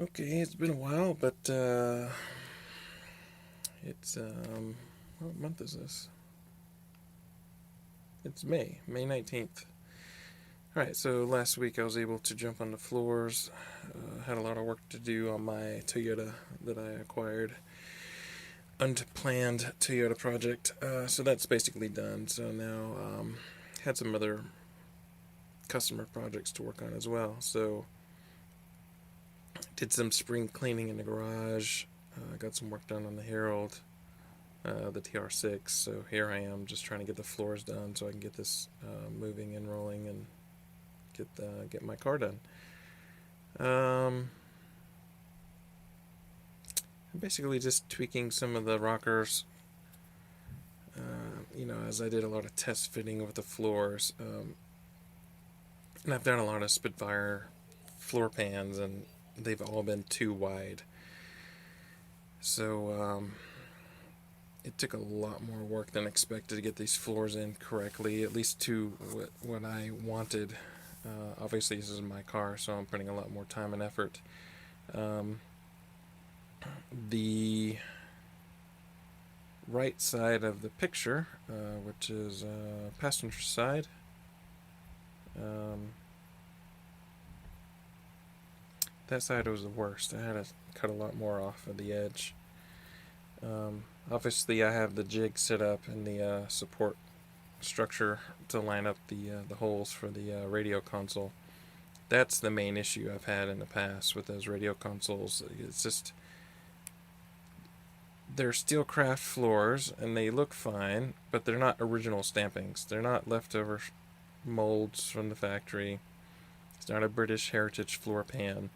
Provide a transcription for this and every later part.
Okay, it's been a while, but it's what month is this? It's May 19th. All right, so last week I was able to jump on the floors. Had a lot of work to do on my Toyota that I acquired. Unplanned Toyota project. So that's basically done. So now had some other customer projects to work on as well. So did some spring cleaning in the garage. Got some work done on the Herald, the TR6. So here I am, just trying to get the floors done so I can get this moving and rolling and get my car done. I'm basically just tweaking some of the rockers. As I did a lot of test fitting with the floors, and I've done a lot of Spitfire floor pans, and they've all been too wide. So it took a lot more work than expected to get these floors in correctly, at least to what I wanted. Obviously, this is my car, so I'm putting a lot more time and effort. The right side of the picture, which is passenger side, that side was the worst. I had to cut a lot more off of the edge. Obviously, I have the jig set up and the support structure to line up the holes for the radio console. That's the main issue I've had in the past with those radio consoles. It's just they're Steelcraft floors and they look fine, but they're not original stampings. They're not leftover molds from the factory. It's not a British heritage floor pan.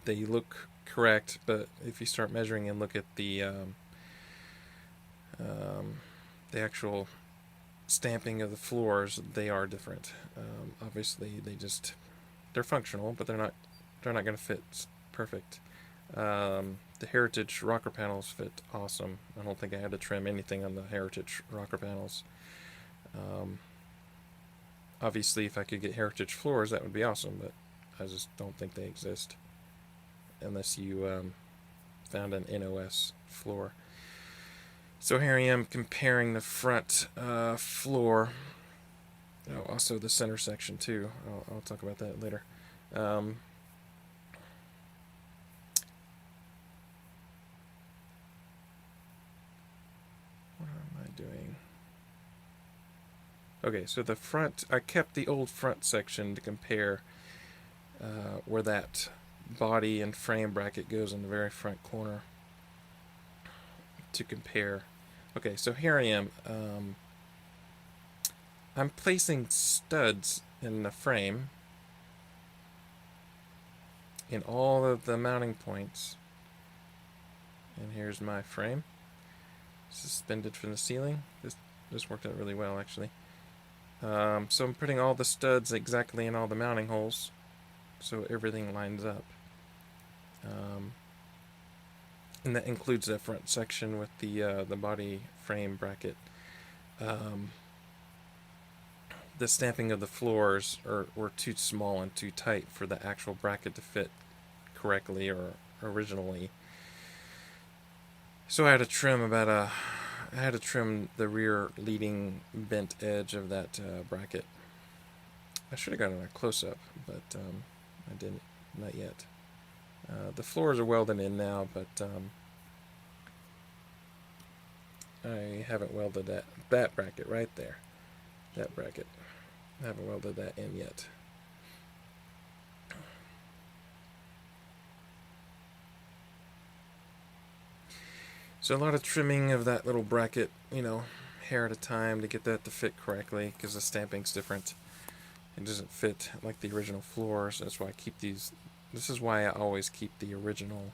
They look correct, but if you start measuring and look at the actual stamping of the floors, they are different. Obviously, they're functional, but they're not going to fit perfect. The Heritage rocker panels fit awesome. I don't think I had to trim anything on the Heritage rocker panels. Obviously, if I could get Heritage floors, that would be awesome, but I just don't think they exist unless you found an NOS floor. So here I am comparing the front floor. Oh, also the center section too. I'll talk about that later. What am I doing? Okay, so the front, I kept the old front section to compare where that body and frame bracket goes in the very front corner to compare. Okay, so here I am. I'm placing studs in the frame in all of the mounting points. And here's my frame, suspended from the ceiling. This worked out really well, actually. So I'm putting all the studs exactly in all the mounting holes, so everything lines up. And that includes the front section with the body frame bracket. The stamping of the floors were too small and too tight for the actual bracket to fit correctly or originally. So I had to trim the rear leading bent edge of that bracket. I should have gotten a close-up, but I didn't, not yet. The floors are welded in now, but I haven't welded that bracket right there. That bracket. I haven't welded that in yet. So a lot of trimming of that little bracket, hair at a time to get that to fit correctly, because the stamping's different. It doesn't fit like the original floors. So that's why I keep these. This is why I always keep the original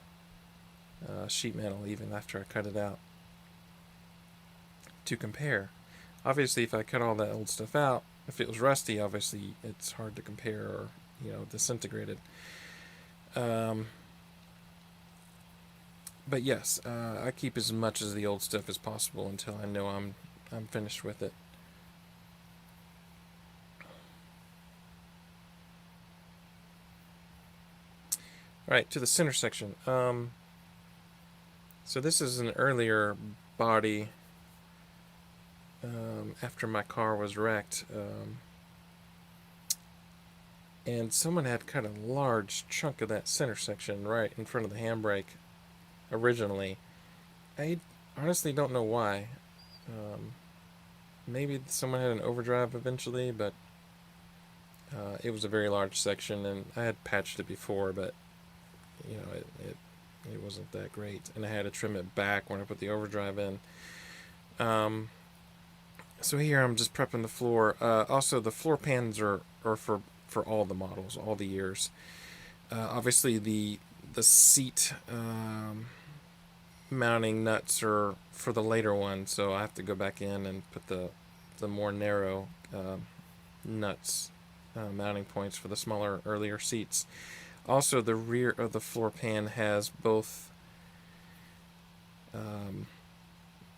sheet metal even after I cut it out to compare. Obviously, if I cut all that old stuff out, if it was rusty, obviously it's hard to compare or disintegrated. But yes, I keep as much of the old stuff as possible until I know I'm finished with it. Alright, to the center section. So this is an earlier body after my car was wrecked. And someone had cut a large chunk of that center section right in front of the handbrake originally. I honestly don't know why. Maybe someone had an overdrive eventually, but it was a very large section, and I had patched it before, but it wasn't that great, and I had to trim it back when I put the overdrive in. So here I'm just prepping the floor. Also, the floor pans are for all the models, all the years. Obviously, the seat mounting nuts are for the later one, so I have to go back in and put the more narrow nuts mounting points for the smaller earlier seats. Also, the rear of the floor pan has both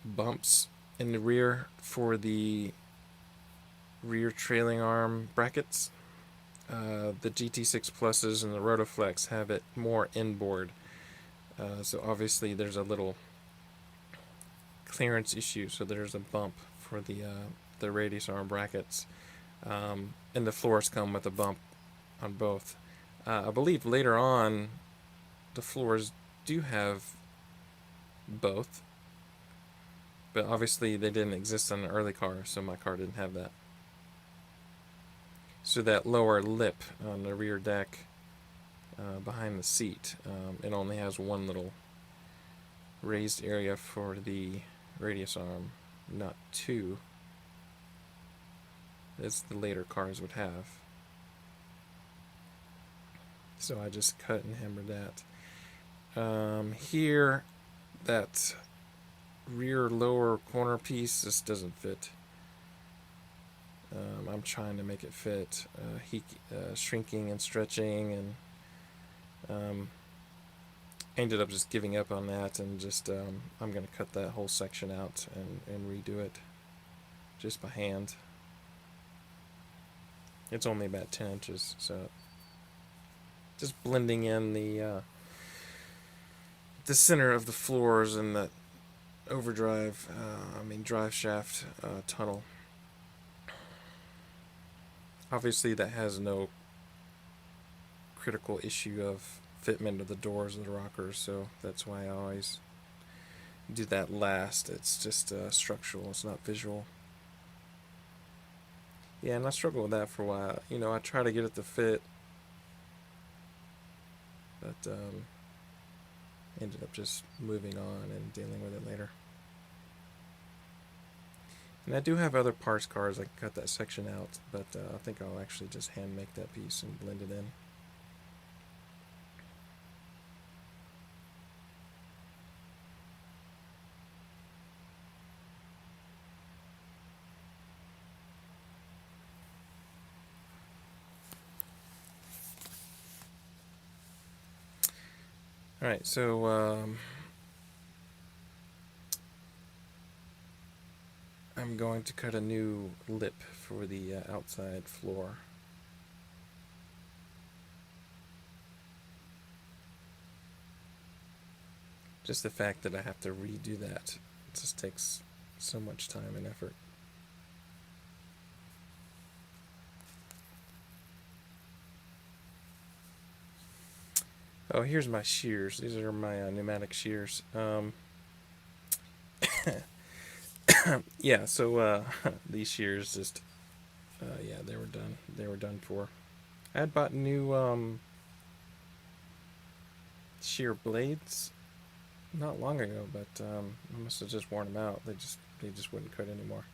bumps in the rear for the rear trailing arm brackets. The GT6 Pluses and the Rotoflex have it more inboard. So obviously there's a little clearance issue, so there's a bump for the radius arm brackets. And the floors come with a bump on both. I believe later on the floors do have both, but obviously they didn't exist on an early car, so my car didn't have that. So that lower lip on the rear deck behind the seat, it only has one little raised area for the radius arm, not two, as the later cars would have. So I just cut and hammered that. Here, that rear lower corner piece just doesn't fit. I'm trying to make it fit, shrinking and stretching, and ended up just giving up on that, and just I'm going to cut that whole section out and redo it just by hand. It's only about 10 inches, so just blending in the center of the floors and the overdrive, drive shaft tunnel. Obviously that has no critical issue of fitment of the doors of the rockers, so that's why I always do that last. It's just structural, it's not visual. Yeah, and I struggled with that for a while. I try to get it to fit, but ended up just moving on and dealing with it later. And I do have other parts cars. I can cut that section out, but I think I'll actually just hand make that piece and blend it in. Alright, so I'm going to cut a new lip for the outside floor. Just the fact that I have to redo that just takes so much time and effort. Oh, here's my shears. These are my pneumatic shears. Yeah, so these shears just, yeah, they were done. They were done for. I had bought new shear blades not long ago, but I must have just worn them out. They just wouldn't cut anymore.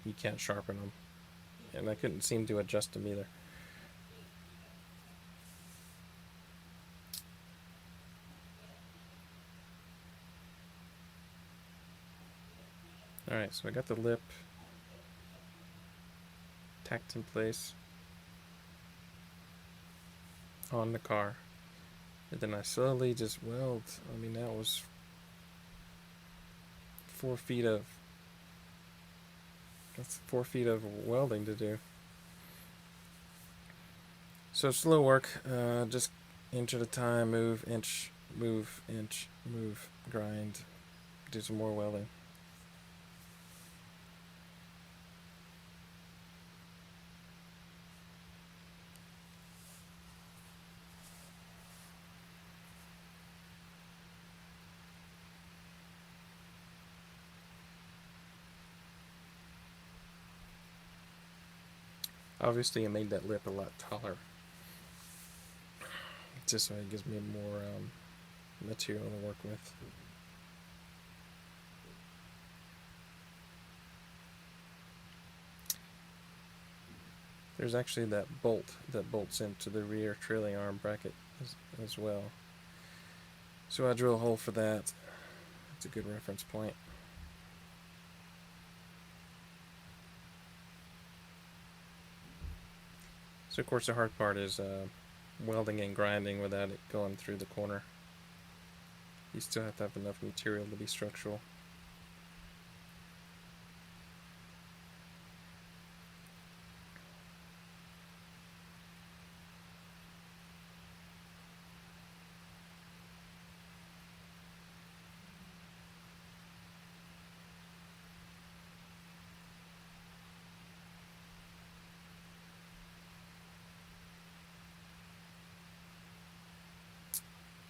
You can't sharpen them, and I couldn't seem to adjust them either. Alright, so I got the lip tacked in place on the car. And then I slowly just weld. That was 4 feet of... That's 4 feet of welding to do. So slow work, just inch at a time, move, inch, move, grind, do some more welding. Obviously, I made that lip a lot taller, just so it gives me more material to work with. There's actually that bolt that bolts into the rear trailing arm bracket as well. So I drill a hole for that. It's a good reference point. So of course the hard part is welding and grinding without it going through the corner. You still have to have enough material to be structural.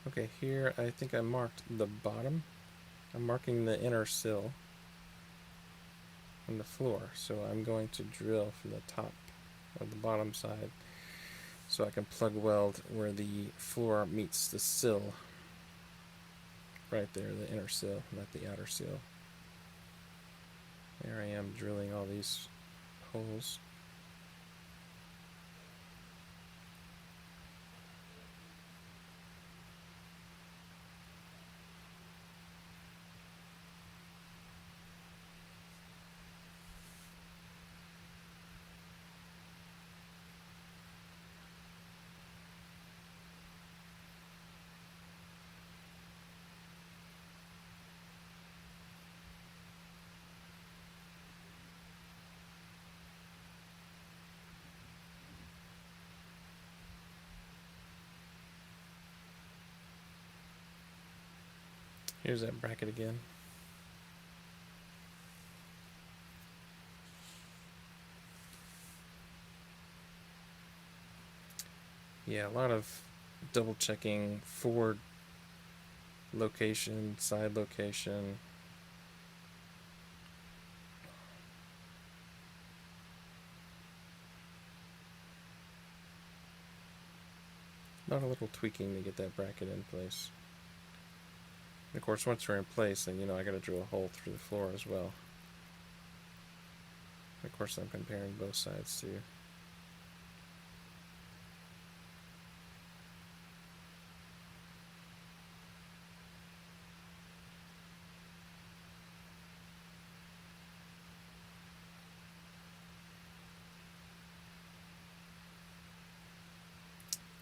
Okay, here I think I marked the bottom. I'm marking the inner sill on the floor, so I'm going to drill from the top of the bottom side so I can plug weld where the floor meets the sill. Right there, the inner sill, not the outer sill. There I am drilling all these holes. Here's that bracket again. Yeah, a lot of double checking forward location, side location. Not a little tweaking to get that bracket in place. And of course, once we're in place, then I got to drill a hole through the floor as well. Of course, I'm comparing both sides too.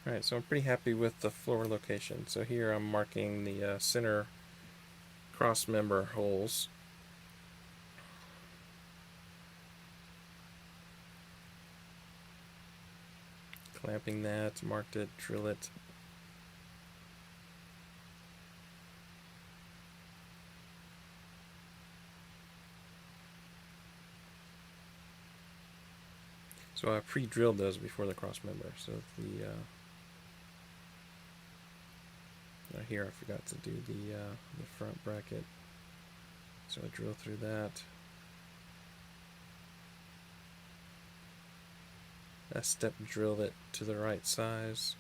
Alright, so I'm pretty happy with the floor location. So here I'm marking the center cross member holes. Clamping that, marked it, drill it. So I pre-drilled those before the cross member. So the here I forgot to do the front bracket. So I drill through that. I step drilled it to the right size.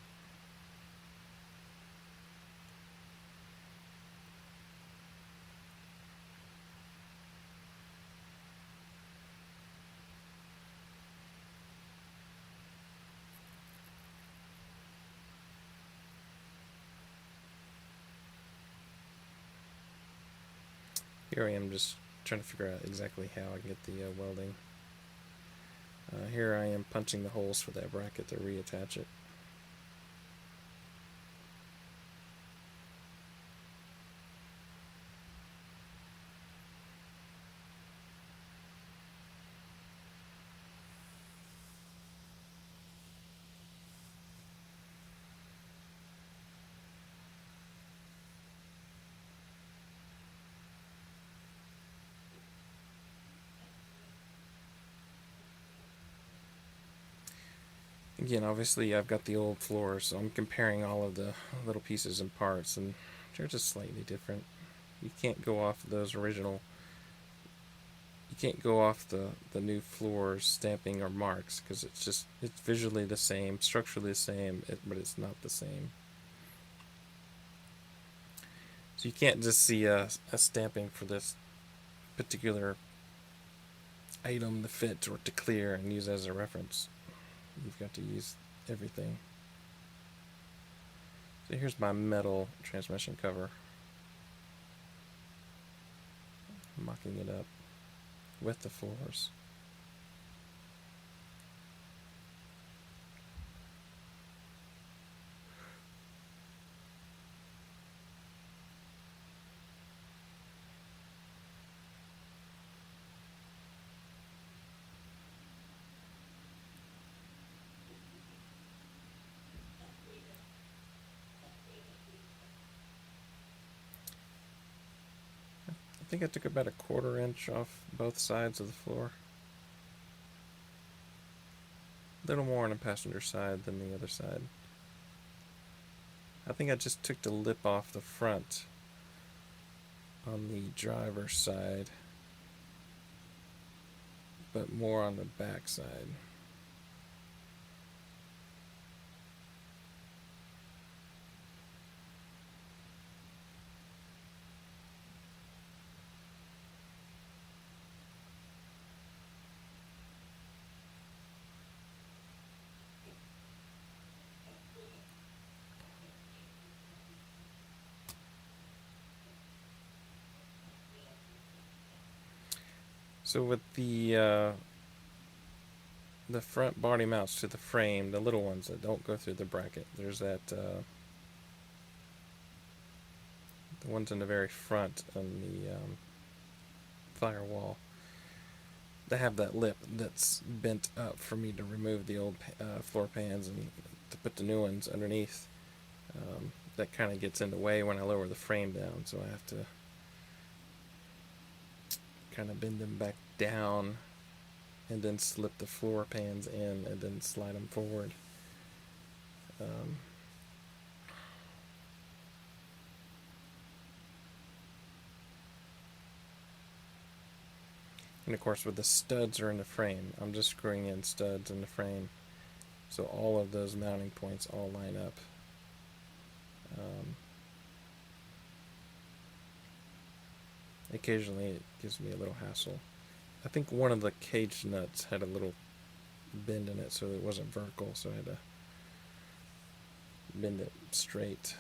Here I am just trying to figure out exactly how I get the welding. Here I am punching the holes for that bracket to reattach it. again, obviously I've got the old floor, so I'm comparing all of the little pieces and parts, and they're just slightly different. You can't go off those original. You can't go off the new floors stamping or marks because it's visually the same, structurally the same, but it's not the same. So you can't just see a stamping for this particular item to fit or to clear and use as a reference. You've got to use everything. So here's my metal transmission cover. Mocking it up with the floors. I think I took about a 1/4 inch off both sides of the floor. A little more on the passenger side than the other side. I think I just took the lip off the front on the driver's side, but more on the back side. So with the front body mounts to the frame, the little ones that don't go through the bracket, there's the ones in the very front on the firewall. They have that lip that's bent up for me to remove the old floor pans and to put the new ones underneath. That kind of gets in the way when I lower the frame down, so I have to kind of bend them back down and then slip the floor pans in and then slide them forward. And of course, with the studs are in the frame, I'm just screwing in studs in the frame, so all of those mounting points all line up. Occasionally it gives me a little hassle. I think one of the cage nuts had a little bend in it, so it wasn't vertical, so I had to bend it straight.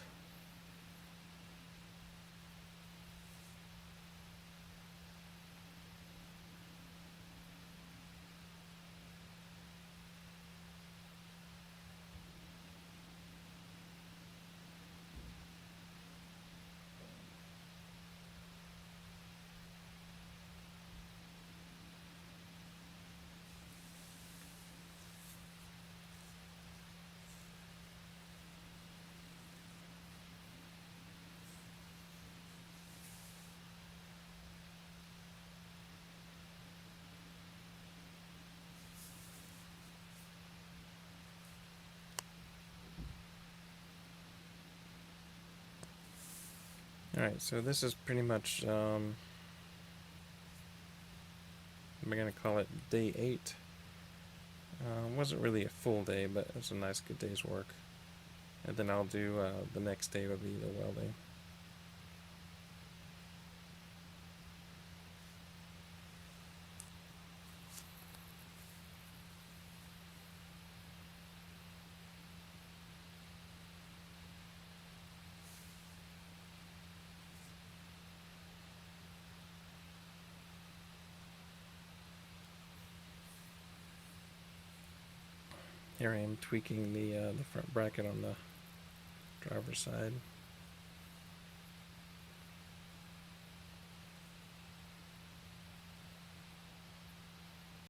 Alright, so this is pretty much, I'm going to call it day 8. Wasn't really a full day, but it was a nice, good day's work. And then I'll do, the next day would be the welding. Here I am tweaking the front bracket on the driver's side.